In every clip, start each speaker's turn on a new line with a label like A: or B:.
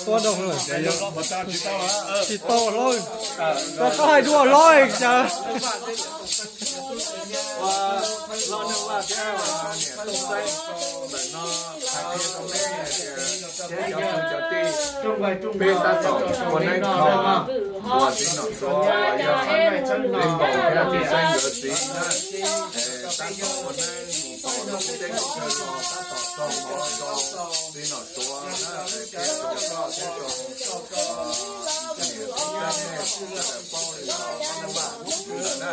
A: ตัวดงเลยติดโตเลยก็ให้ดูร้อยจ้ะ
B: เราเนี่ยว่าแก้วเนี่ยต้องใช้แต่นอขาเทียนตรงนี้เนี่ยจะตีเป็นตาต่อคนนั้นเขาตัวสิหนอตัวอย่าเล่นบอกแค่ที่ใช้เยอะสินะตาต่อคนนั้นต่อต้องเด็กเชิญต่อตาต่อต้องหมอต้องสิหนอตัวนะแค่ตัวก็แค่ตัวเนี่ยที่นั่นเนี่ยชื่อแต่ป้องเลยนะว่าชื่อนะ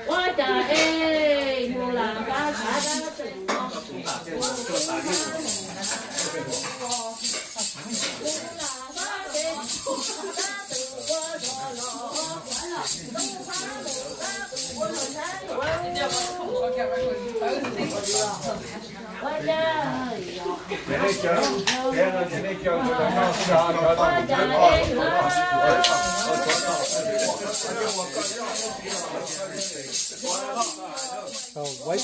C: 我家哎，木兰花茶的真好。
A: ไว้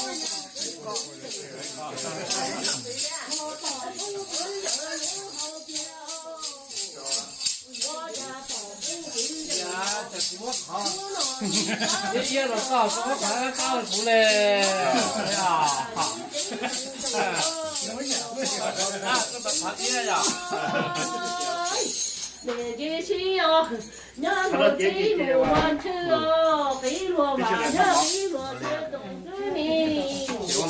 A: เยอะๆเราก็เข้าถุงเลยอ่ะก็แบบพักนี้อ่ะ
C: 你的心哦，那么寂寞万次哦，飞落马车，飞落这东对面。我